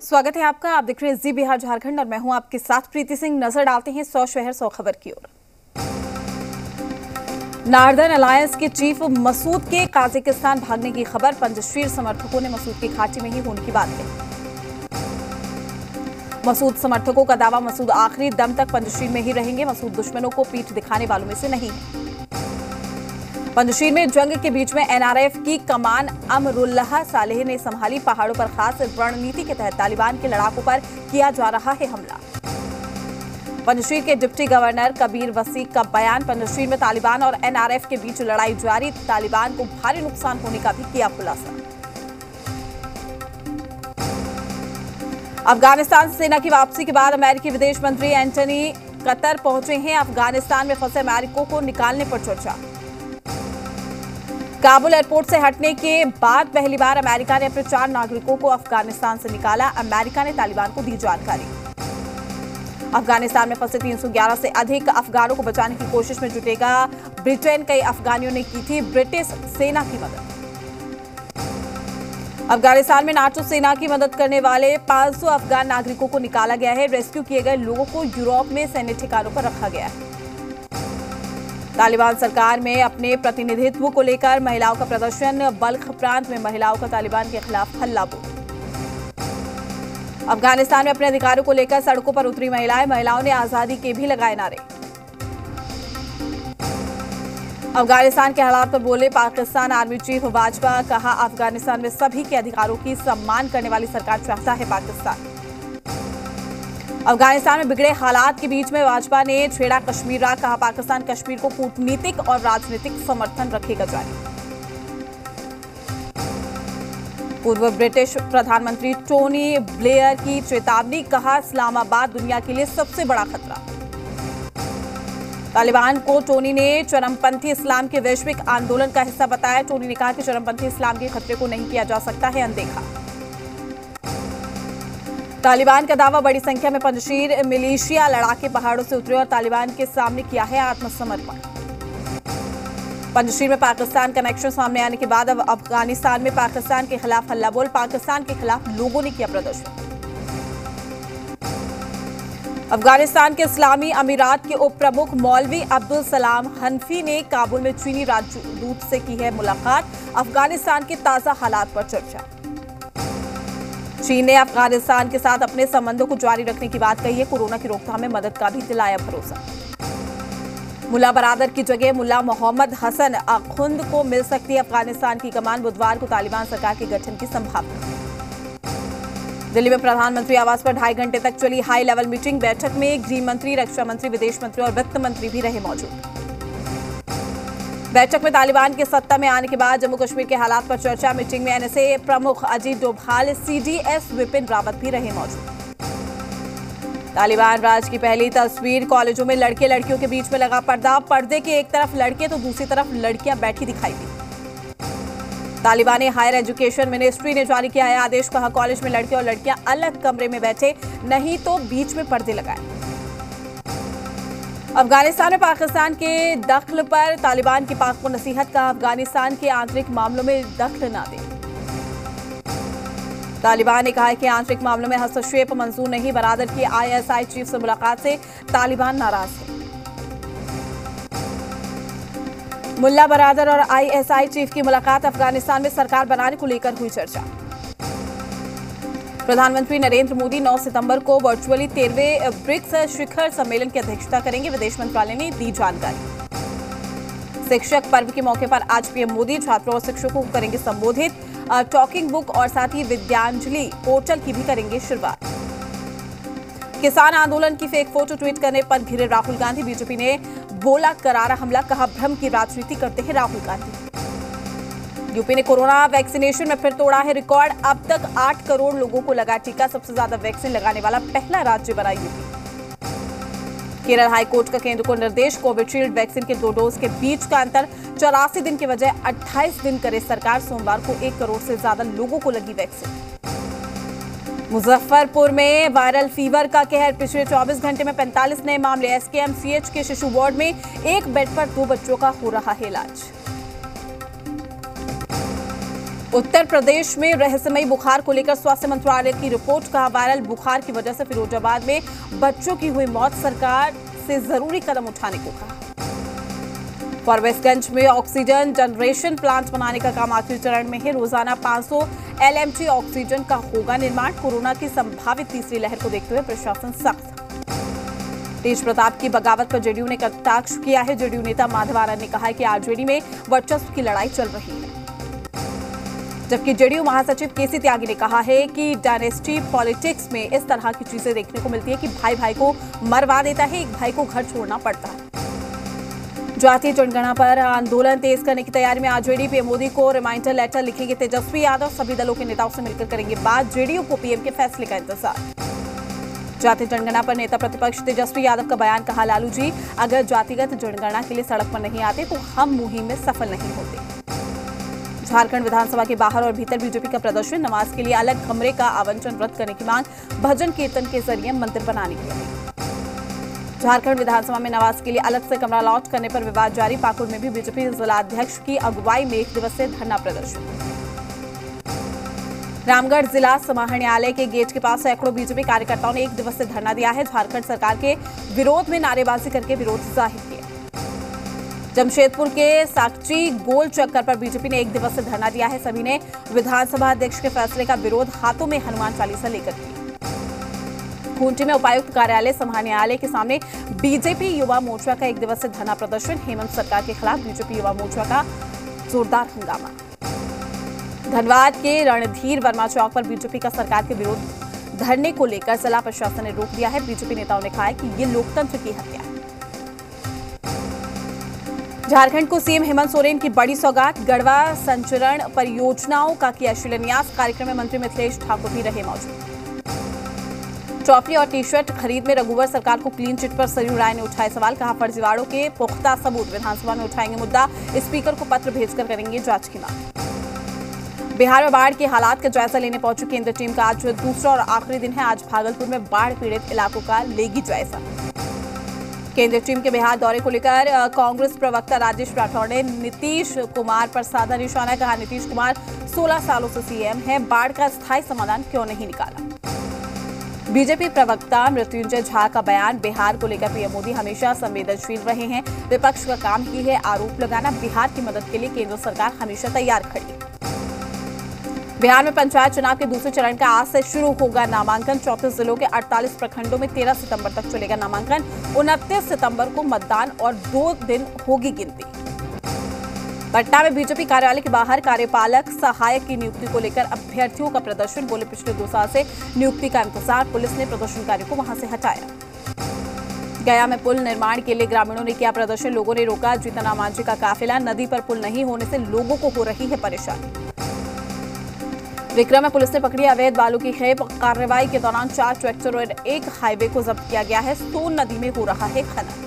स्वागत है आपका। आप देख रहे हैं जी बिहार झारखंड और मैं हूं आपके साथ प्रीति सिंह। नजर डालते हैं 100 शहर 100 खबर की ओर। नॉर्दर्न अलायंस के चीफ मसूद के काजाकिस्तान भागने की खबर। पंजशीर समर्थकों ने मसूद की घाटी में ही होने की बात कही। मसूद समर्थकों का दावा, मसूद आखिरी दम तक पंजशीर में ही रहेंगे। मसूद दुश्मनों को पीठ दिखाने वालों में से नहीं है। पंजशीर में जंग के बीच में एनआरएफ की कमान अमरुल्लाह सालेह ने संभाली। पहाड़ों पर खास रणनीति के तहत तालिबान के लड़ाकों पर किया जा रहा है हमला। पंजशीर के डिप्टी गवर्नर कबीर वसीक का बयान। पंजशीर में तालिबान और एनआरएफ के बीच लड़ाई जारी। तालिबान को भारी नुकसान होने का भी किया खुलासा। अफगानिस्तान सेना की वापसी के बाद अमेरिकी विदेश मंत्री एंटनी कतर पहुंचे हैं। अफगानिस्तान में फंसे अमेरिकियों को निकालने पर चर्चा। काबुल एयरपोर्ट से हटने के बाद पहली बार अमेरिका ने अपने 4 नागरिकों को अफगानिस्तान से निकाला। अमेरिका ने तालिबान को दी जानकारी। अफगानिस्तान में फंसे 311 से अधिक अफगानों को बचाने की कोशिश में जुटेगा ब्रिटेन। कई अफगानियों ने की थी ब्रिटिश सेना की मदद। अफगानिस्तान में नाटो सेना की मदद करने वाले 500 अफगान नागरिकों को निकाला गया है। रेस्क्यू किए गए लोगों को यूरोप में सैन्य ठिकानों पर रखा गया है। तालिबान सरकार में अपने प्रतिनिधित्व को लेकर महिलाओं का प्रदर्शन। बल्ख प्रांत में महिलाओं का तालिबान के खिलाफ हल्ला बोल। अफगानिस्तान में अपने अधिकारों को लेकर सड़कों पर उतरी महिलाएं। महिलाओं ने आजादी के भी लगाए नारे। अफगानिस्तान के हालात पर बोले पाकिस्तान आर्मी चीफ वाजवा। कहा, अफगानिस्तान में सभी के अधिकारों की सम्मान करने वाली सरकार चाहता है पाकिस्तान। अफगानिस्तान में बिगड़े हालात के बीच में वाजपा ने छेड़ा कश्मीर राग। कहा, पाकिस्तान कश्मीर को कूटनीतिक और राजनीतिक समर्थन रखेगा जारी। पूर्व ब्रिटिश प्रधानमंत्री टोनी ब्लेयर की चेतावनी। कहा, इस्लामाबाद दुनिया के लिए सबसे बड़ा खतरा। तालिबान को टोनी ने चरमपंथी इस्लाम के वैश्विक आंदोलन का हिस्सा बताया। टोनी ने कहा कि चरमपंथी इस्लाम के खतरे को नहीं किया जा सकता है अनदेखा। तालिबान का दावा, बड़ी संख्या में पंजशीर मिलिशिया लड़ाके पहाड़ों से उतरे और तालिबान के सामने किया है आत्मसमर्पण। पंजशीर में पाकिस्तान कनेक्शन सामने आने के बाद अब अफगानिस्तान में पाकिस्तान के खिलाफ हल्ला बोल। पाकिस्तान के खिलाफ लोगों ने किया प्रदर्शन। अफगानिस्तान के इस्लामी अमीरात के उप प्रमुख मौलवी अब्दुल सलाम हनफी ने काबुल में चीनी राजदूत से की है मुलाकात। अफगानिस्तान के ताजा हालात पर चर्चा। चीन ने अफगानिस्तान के साथ अपने संबंधों को जारी रखने की बात कही है। कोरोना की रोकथाम में मदद का भी दिलाया भरोसा। मुल्ला बरादर की जगह मुल्ला मोहम्मद हसन अखुंद को मिल सकती है अफगानिस्तान की कमान। बुधवार को तालिबान सरकार के गठन की संभावना। दिल्ली में प्रधानमंत्री आवास पर 2.5 घंटे तक चली हाई लेवल मीटिंग। बैठक में गृह मंत्री, रक्षा मंत्री, विदेश मंत्री और वित्त मंत्री भी रहे मौजूद। बैठक में तालिबान के सत्ता में आने के बाद जम्मू कश्मीर के हालात पर चर्चा। मीटिंग में एनएसए प्रमुख अजीत डोभाल, सीडीएस विपिन रावत भी रहे मौजूद। तालिबान राज की पहली तस्वीर। कॉलेजों में लड़के लड़कियों के बीच में लगा पर्दा। पर्दे के एक तरफ लड़के तो दूसरी तरफ लड़कियां बैठी दिखाई दी। तालिबानी हायर एजुकेशन मिनिस्ट्री ने जारी किया है आदेश। कहा, कॉलेज में लड़के और लड़कियां अलग कमरे में बैठे, नहीं तो बीच में पर्दे लगाए। अफगानिस्तान में पाकिस्तान के दखल पर तालिबान की पाक को नसीहत। का अफगानिस्तान के आंतरिक मामलों में दखल न दे। तालिबान ने कहा है कि आंतरिक मामलों में हस्तक्षेप मंजूर नहीं। बरादर की आईएसआई चीफ से मुलाकात से तालिबान नाराज है। मुल्ला बरादर और आईएसआई चीफ की मुलाकात। अफगानिस्तान में सरकार बनाने को लेकर हुई चर्चा। प्रधानमंत्री नरेंद्र मोदी 9 सितंबर को वर्चुअली 13वें ब्रिक्स शिखर सम्मेलन की अध्यक्षता करेंगे। विदेश मंत्रालय ने दी जानकारी। शिक्षक पर्व के मौके पर आज पीएम मोदी छात्रों और शिक्षकों को करेंगे संबोधित। टॉकिंग बुक और साथ ही विद्यांजलि पोर्टल की भी करेंगे शुरुआत। किसान आंदोलन की फेक फोटो ट्वीट करने पर घिरे राहुल गांधी। बीजेपी ने बोला करारा हमला। कहा, भ्रम की राजनीति करते हैं राहुल गांधी। यूपी ने कोरोना वैक्सीनेशन में फिर तोड़ा है रिकॉर्ड। अब तक 8 करोड़ लोगों को लगा टीका। सबसे ज्यादा वैक्सीन लगाने वाला पहला राज्य बना यूपी। केरल हाईकोर्ट का केंद्र को निर्देश। कोविशील्ड वैक्सीन के 2 डोज के बीच का अंतर 84 दिन के बजाय 28 दिन करे सरकार। सोमवार को 1 करोड़ से ज्यादा लोगों को लगी वैक्सीन। मुजफ्फरपुर में वायरल फीवर का कहर। पिछले 24 घंटे में 45 नए मामले। एसकेएमसीएच के शिशु वार्ड में एक बेड पर 2 बच्चों का हो रहा है इलाज। उत्तर प्रदेश में रहस्यमयी बुखार को लेकर स्वास्थ्य मंत्रालय की रिपोर्ट। कहा, वायरल बुखार की वजह से फिरोजाबाद में बच्चों की हुई मौत, सरकार से जरूरी कदम उठाने को कहा। फॉरबिसगंज में ऑक्सीजन जनरेशन प्लांट बनाने का काम आखिरी चरण में है। रोजाना 500 LMG ऑक्सीजन का होगा निर्माण। कोरोना की संभावित तीसरी लहर को देखते हुए प्रशासन सख्त। तेज प्रताप की बगावत पर जेडीयू ने कटाक्ष किया है। जेडीयू नेता माधव आनंद ने कहा है कि आरजेडी में वर्चस्व की लड़ाई चल रही है, जबकि जेडीयू महासचिव केसी त्यागी ने कहा है कि डायनेस्टी पॉलिटिक्स में इस तरह की चीजें देखने को मिलती है कि भाई भाई को मरवा देता है, एक भाई को घर छोड़ना पड़ता है। जातीय जनगणना पर आंदोलन तेज करने की तैयारी में आरजेडी पीएम मोदी को रिमाइंडर लेटर लिखेंगे तेजस्वी यादव। सभी दलों के नेताओं से मिलकर करेंगे बात। जेडीयू को पीएम के फैसले का इंतजार। जातीय जनगणना पर नेता प्रतिपक्ष तेजस्वी यादव का बयान। कहा, लालू जी अगर जातिगत जनगणना के लिए सड़क पर नहीं आते तो हम मुहिम में सफल नहीं होते। झारखंड विधानसभा के बाहर और भीतर बीजेपी का प्रदर्शन। नमाज के लिए अलग कमरे का आवंटन रद्द करने की मांग। भजन कीर्तन के जरिए मंदिर बनाने की अपील। झारखंड विधानसभा में नमाज के लिए अलग से कमरा अलॉट करने पर विवाद जारी। पाकुड़ में भी बीजेपी जिलाध्यक्ष की अगुवाई में 1 दिवसीय धरना प्रदर्शन। रामगढ़ जिला समाहरणालय के गेट के पास सैकड़ों बीजेपी कार्यकर्ताओं ने 1 दिवसीय धरना दिया है। झारखंड सरकार के विरोध में नारेबाजी करके विरोध जाहिर किया। जमशेदपुर के साकची गोल चक्कर पर बीजेपी ने 1 दिवसीय धरना दिया है। सभी ने विधानसभा अध्यक्ष के फैसले का विरोध हाथों में हनुमान चालीसा लेकर किया। खूंटी में उपायुक्त कार्यालय समाहरणालय के सामने बीजेपी युवा मोर्चा का 1 दिवसीय धरना प्रदर्शन। हेमंत सरकार के खिलाफ बीजेपी युवा मोर्चा का जोरदार हंगामा। धनबाद के रणधीर वर्मा चौक पर बीजेपी का सरकार के विरोध धरने को लेकर जिला प्रशासन ने रोक दिया है। बीजेपी नेताओं ने कहा है कि ये लोकतंत्र की हत्या है। झारखंड को सीएम हेमंत सोरेन की बड़ी सौगात। गढ़वा संचरण परियोजनाओं का किया शिलान्यास। कार्यक्रम में मंत्री मिथिलेश ठाकुर भी रहे मौजूद। ट्रॉफी और टी-शर्ट खरीद में रघुवर सरकार को क्लीन चिट पर सरयू राय ने उठाए सवाल। कहा, फर्जीवाड़ों के पुख्ता सबूत। विधानसभा में उठाएंगे मुद्दा। स्पीकर को पत्र भेजकर करेंगे जांच की मांग। बिहार में बाढ़ के हालात का जायजा लेने पहुंची केंद्रीय टीम का आज दूसरा और आखिरी दिन है। आज भागलपुर में बाढ़ पीड़ित इलाकों का लेगी जायजा। केंद्रीय टीम के बिहार दौरे को लेकर कांग्रेस प्रवक्ता राजेश राठौड़ ने नीतीश कुमार पर साधा निशाना। कहा, नीतीश कुमार 16 सालों से सीएम है, बाढ़ का स्थायी समाधान क्यों नहीं निकाला। बीजेपी प्रवक्ता मृत्युंजय झा का बयान। बिहार को लेकर पीएम मोदी हमेशा संवेदनशील रहे हैं। विपक्ष का काम ही है आरोप लगाना। बिहार की मदद के लिए केंद्र सरकार हमेशा तैयार खड़ी। बिहार में पंचायत चुनाव के दूसरे चरण का आज से शुरू होगा नामांकन। 34 जिलों के 48 प्रखंडों में 13 सितंबर तक चलेगा नामांकन। 29 सितंबर को मतदान और 2 दिन होगी गिनती। पटना में बीजेपी कार्यालय के बाहर कार्यपालक सहायक की नियुक्ति को लेकर अभ्यर्थियों का प्रदर्शन। बोले, पिछले 2 साल से नियुक्ति का इंतजार। पुलिस ने प्रदर्शनकारियों को वहां से हटाया। गया में पुल निर्माण के लिए ग्रामीणों ने किया प्रदर्शन। लोगों ने रोका जीतन मांझी का काफिला। नदी पर पुल नहीं होने से लोगों को हो रही है परेशानी। विक्रम में पुलिस ने पकड़ी अवैध बालू की खेप। कार्रवाई के दौरान 4 ट्रैक्टर और 1 हाईवे को जब्त किया गया है। सोन नदी में हो रहा है खनन।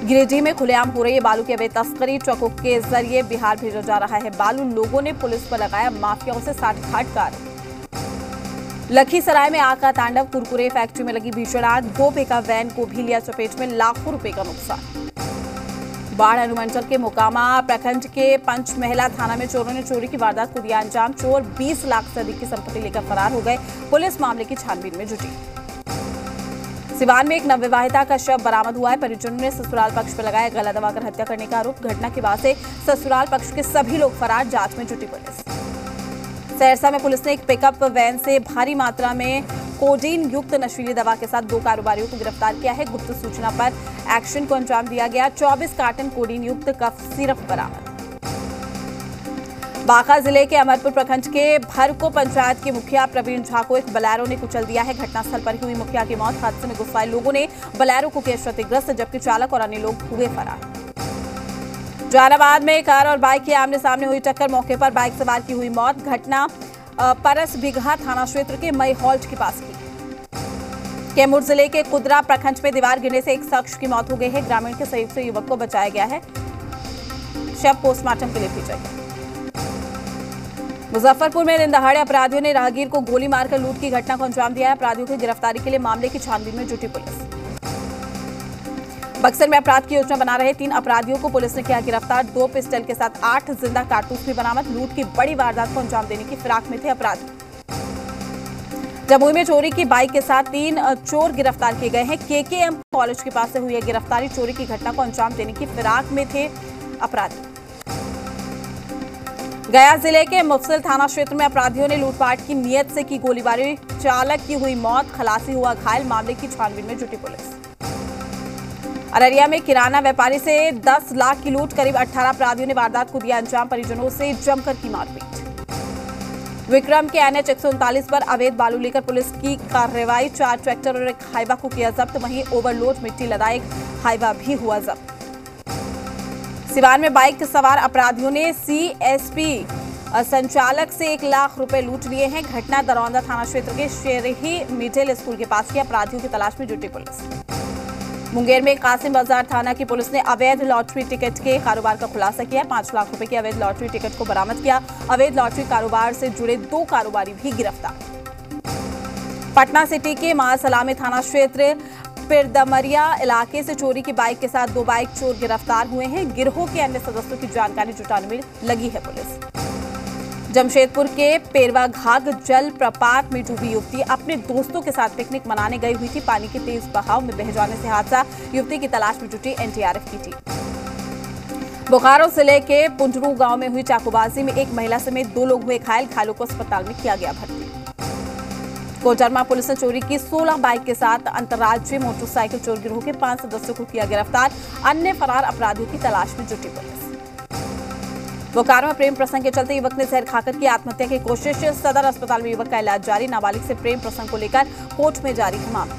गिरिडीह में खुलेआम हो रही है बालू की अवैध तस्करी। ट्रकों के जरिए बिहार भेजा जा रहा है बालू। लोगों ने पुलिस पर लगाया माफियाओं से साठगांठ का आरोप। लखीसराय में आग का तांडव। कुरकुरे फैक्ट्री में लगी भीषण आग। 2 पिकअप वैन को भी लिया चपेट में। लाखों रुपए का नुकसान। बाढ़ अनुमंडल के मोकामा प्रखंड के पंचमहला थाना में चोरों ने चोरी की वारदात को दिया अंजाम। चोर 20 लाख से अधिक की संपत्ति लेकर फरार हो गए। पुलिस मामले की छानबीन में जुटी। सिवान में एक नवविवाहिता का शव बरामद हुआ है। परिजनों ने ससुराल पक्ष पर लगाया गला दबाकर हत्या करने का आरोप। घटना के बाद से ससुराल पक्ष के सभी लोग फरार। जांच में जुटी पुलिस। सहरसा में पुलिस ने एक पिकअप वैन से भारी मात्रा में कोडीन युक्त नशीली दवा के साथ 2 कारोबारियों को गिरफ्तार किया है। गुप्त सूचना पर एक्शन को अंजाम दिया गया। 24 कार्टन कोडीन युक्त कफ सिरप बरामद। बांका जिले के अमरपुर प्रखंड के भरको पंचायत के मुखिया प्रवीण झा को एक बलेरो ने कुचल दिया है। घटनास्थल पर ही हुई मुखिया की मौत। हादसे में गुस्साए लोगों ने बलेरो को किया क्षतिग्रस्त, जबकि चालक और अन्य लोग हुए फरार। जहानाबाद में कार और बाइक की आमने सामने हुई टक्कर। मौके पर बाइक सवार की हुई मौत। घटना परस बिघा थाना क्षेत्र के मई हॉल्ट के पास की। कैमूर जिले के कुदरा प्रखंड में दीवार गिरने से एक शख्स की मौत हो गई है। ग्रामीण के सहयोग से युवक को बचाया गया है। शव पोस्टमार्टम के लिए भेजा गया। मुजफ्फरपुर में दिन दहाड़े अपराधियों ने राहगीर को गोली मारकर लूट की घटना को अंजाम दिया है। अपराधियों की गिरफ्तारी के लिए मामले की छानबीन में जुटी पुलिस। बक्सर में अपराध की योजना बना रहे 3 अपराधियों को पुलिस ने किया गिरफ्तार। 2 पिस्टल के साथ 8 जिंदा कारतूस भी बरामद। लूट की बड़ी वारदात को अंजाम देने की फिराक में थे अपराधी। जमुई में चोरी की बाइक के साथ 3 चोर गिरफ्तार किए गए हैं। केकेएम कॉलेज के पास से हुई है गिरफ्तारी। चोरी की घटना को अंजाम देने की फिराक में थे अपराधी। गया जिले के मुफस्सिल थाना क्षेत्र में अपराधियों ने लूटपाट की नीयत से की गोलीबारी। चालक की हुई मौत, खलासी हुआ घायल। मामले की छानबीन में जुटी पुलिस। अररिया में किराना व्यापारी से 10 लाख की लूट। करीब 18 अपराधियों ने वारदात को दिया अंजाम। परिजनों से जमकर की मारपीट। विक्रम के NH 139 पर अवैध बालू लेकर पुलिस की कार्रवाई। 4 ट्रैक्टर और एक हाइवा को किया जब्त। वहीं ओवरलोड मिट्टी लदा एक हाइवा भी हुआ जब्त। सिवान में बाइक सवार अपराधियों ने CSP संचालक से 1 लाख रुपए लूट लिए हैं। घटना दरौंदा थाना क्षेत्र के शेरही मिडिल स्कूल के पास की। अपराधियों की तलाश में जुटी पुलिस। मुंगेर में कासिम बाजार थाना की पुलिस ने अवैध लॉटरी टिकट के कारोबार का खुलासा किया। 5 लाख रुपए के अवैध लॉटरी टिकट को बरामद किया। अवैध लॉटरी कारोबार से जुड़े 2 कारोबारी भी गिरफ्तार। पटना सिटी के महासलामी थाना क्षेत्र पिरदमरिया इलाके से चोरी की बाइक के साथ 2 बाइक चोर गिरफ्तार हुए हैं। गिरोह के अन्य सदस्यों की जानकारी जुटाने में लगी है पुलिस। जमशेदपुर के पेरवा घाघ जल प्रपात में डूबी युवती अपने दोस्तों के साथ पिकनिक मनाने गई हुई थी। पानी के तेज बहाव में बह जाने से हादसा। युवती की तलाश में जुटी NDRF की टीम। बोकारो जिले के पुंडरू गांव में हुई चाकूबाजी में एक महिला समेत 2 लोग हुए घायल। घायलों को अस्पताल में किया गया भर्ती। कोडरमा पुलिस ने चोरी की 16 बाइक के साथ अंतर्राज्यीय मोटरसाइकिल चोर गिरोह के 5 सदस्यों को किया गिरफ्तार। अन्य फरार अपराधियों की तलाश में जुटी पुलिस। बोकारो में प्रेम प्रसंग के चलते युवक ने जहर खाकर की आत्महत्या की कोशिश। सदर अस्पताल में युवक का इलाज जारी। नाबालिग से प्रेम प्रसंग को लेकर कोर्ट में जारी है मामला।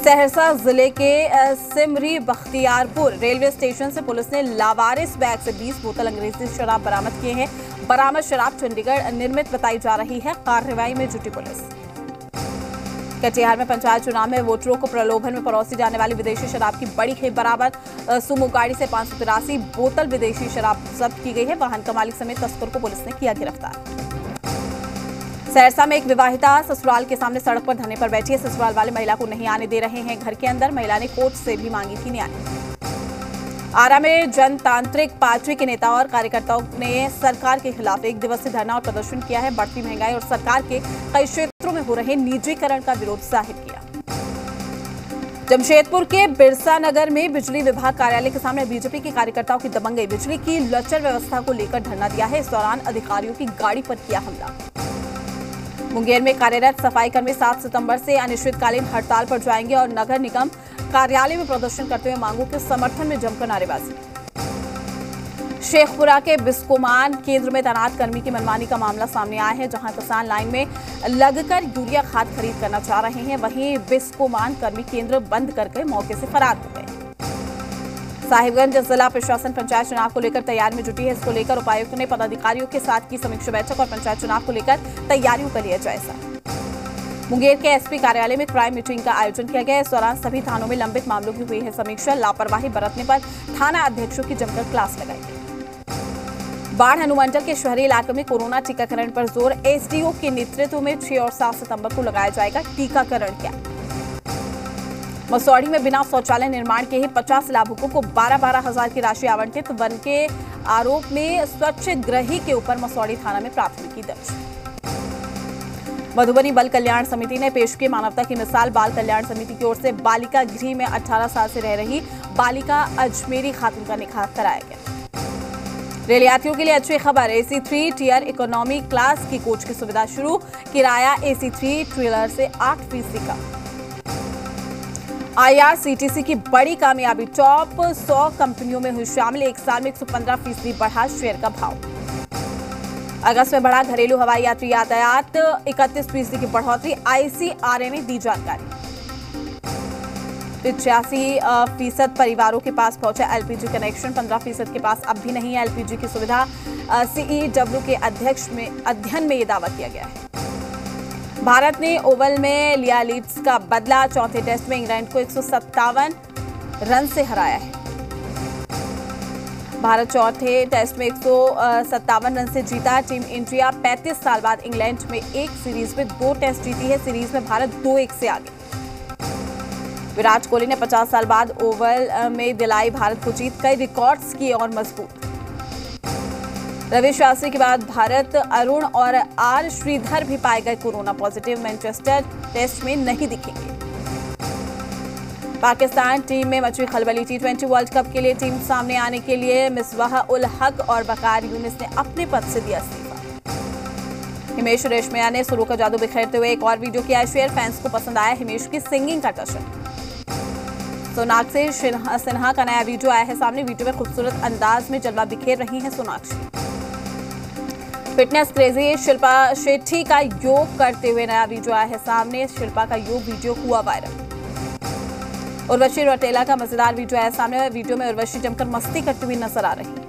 सहरसा जिले के सिमरी बख्तियारपुर रेलवे स्टेशन से पुलिस ने लावारिस बैग से 20 बोतल अंग्रेजी शराब बरामद किए हैं। बरामद शराब चंडीगढ़ निर्मित बताई जा रही है। कार्रवाई में जुटी पुलिस। कटिहार में पंचायत चुनाव में वोटरों को प्रलोभन में परोसी जाने वाली विदेशी शराब की बड़ी खेप बरामद। सुमो गाड़ी से 583 बोतल विदेशी शराब जब्त की गई है। वाहन का मालिक समेत तस्कर को पुलिस ने किया गिरफ्तार। सहरसा में एक विवाहिता ससुराल के सामने सड़क पर धरने पर बैठी है। ससुराल वाले महिला को नहीं आने दे रहे हैं घर के अंदर। महिला ने कोर्ट से भी मांगी थी न्याय। आरा में जनतांत्रिक पार्टी के नेताओं और कार्यकर्ताओं ने सरकार के खिलाफ 1 दिवसीय धरना और प्रदर्शन किया है। बढ़ती महंगाई और सरकार के कई क्षेत्रों में हो रहे निजीकरण का विरोध जाहिर किया। जमशेदपुर के बिरसा नगर में बिजली विभाग कार्यालय के सामने बीजेपी के कार्यकर्ताओं की दबंगई। बिजली की लचर व्यवस्था को लेकर धरना दिया है। इस दौरान अधिकारियों की गाड़ी पर किया हमला। मुंगेर में कार्यरत सफाई कर्मी 7 सितंबर से अनिश्चितकालीन हड़ताल पर जाएंगे और नगर निगम कार्यालय में प्रदर्शन करते हुए मांगों के समर्थन में जमकर नारेबाजी। शेखपुरा के बिस्कोमान केंद्र में तैनात कर्मी की मनमानी का मामला सामने आया है, जहां किसान लाइन में लगकर यूरिया खाद खरीद करना चाह रहे हैं। वहीं बिस्कोमान कर्मी केंद्र बंद करके मौके से फरार हो गए। साहिबगंज जिला प्रशासन पंचायत चुनाव को लेकर तैयारी में जुटी है। इसको लेकर उपायुक्त ने पदाधिकारियों के साथ की समीक्षा बैठक और पंचायत चुनाव को लेकर तैयारियों का लिया जायजा। मुंगेर के एसपी कार्यालय में क्राइम मीटिंग का आयोजन किया गया। इस दौरान सभी थानों में लंबित मामलों की हुई है समीक्षा। लापरवाही बरतने पर थाना अध्यक्षों की जमकर क्लास लगाई गई। बाढ़ अनुमंडल के शहरी इलाकों में कोरोना टीकाकरण पर जोर। एसडीओ के नेतृत्व में 6 और 7 सितंबर को लगाया जाएगा टीकाकरण कैंप। मसौढ़ी में बिना शौचालय निर्माण के ही 50 लाभुकों को 12-12 हजार की राशि आवंटित। वन के आरोप में स्वच्छग्रही के ऊपर मसौढ़ी थाना में प्राथमिकी दर्ज। मधुबनी बाल कल्याण समिति ने पेश की मानवता की मिसाल। बाल कल्याण समिति की ओर से बालिका गृह में 18 साल से रह रही बालिका अजमेरी खातून का निकाह कराया गया। रेल यात्रियों के लिए अच्छी खबर। AC3 टियर इकोनॉमी क्लास की कोच की सुविधा शुरू। किराया AC3 ट्रेलर से 8% कम। IRCTC की बड़ी कामयाबी। टॉप 100 कंपनियों में हुई शामिल। 1 साल में 115% बढ़ा शेयर का भाव। अगस्त में बढ़ा घरेलू हवाई यात्री यातायात। 31% की बढ़ोतरी। ICRA ने दी जानकारी। 85% परिवारों के पास पहुंचा LPG कनेक्शन। 15% के पास अब भी नहीं है LPG की सुविधा। CEW के अध्ययन में ये दावा किया गया है। भारत ने ओवल में लिया लीड्स का बदला। चौथे टेस्ट में इंग्लैंड को 157 रन से हराया है। भारत चौथे टेस्ट में 157 रन से जीता। टीम इंडिया 35 साल बाद इंग्लैंड में एक सीरीज में 2 टेस्ट जीती है। सीरीज में भारत 2-1 से आगे। विराट कोहली ने 50 साल बाद ओवल में दिलाई भारत को जीत, कई रिकॉर्ड्स किए और मजबूत। रवि शास्त्री के बाद भारत अरुण और आर श्रीधर भी पाए गए कोरोना पॉजिटिव, मैनचेस्टर टेस्ट में नहीं दिखेंगे। पाकिस्तान टीम में मची खलबली, T20 वर्ल्ड कप के लिए टीम सामने आने के लिए मिसबाह उल हक और वकार यूनिस ने अपने पद से दिया इस्तीफा। हिमेश रेशमिया ने सुरों का जादू बिखेरते हुए एक और वीडियो किया शेयर, फैंस को पसंद आया हिमेश की सिंगिंग का टशन। सोनाक्षी सिन्हा का नया वीडियो आया है सामने, वीडियो में खूबसूरत अंदाज में जलवा बिखेर रही हैं सोनाक्षी। फिटनेस क्रेजी शिल्पा शेट्टी का योग करते हुए नया वीडियो आया है सामने, शिल्पा का योग वीडियो हुआ वायरल। उर्वशी रौतेला का मजेदार वीडियो आया सामने, वीडियो में उर्वशी जमकर मस्ती करती हुई नजर आ रही है।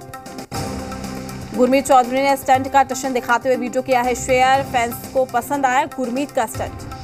गुरमीत चौधरी ने स्टंट का टशन दिखाते हुए वीडियो किया है शेयर, फैंस को पसंद आया गुरमीत का स्टंट।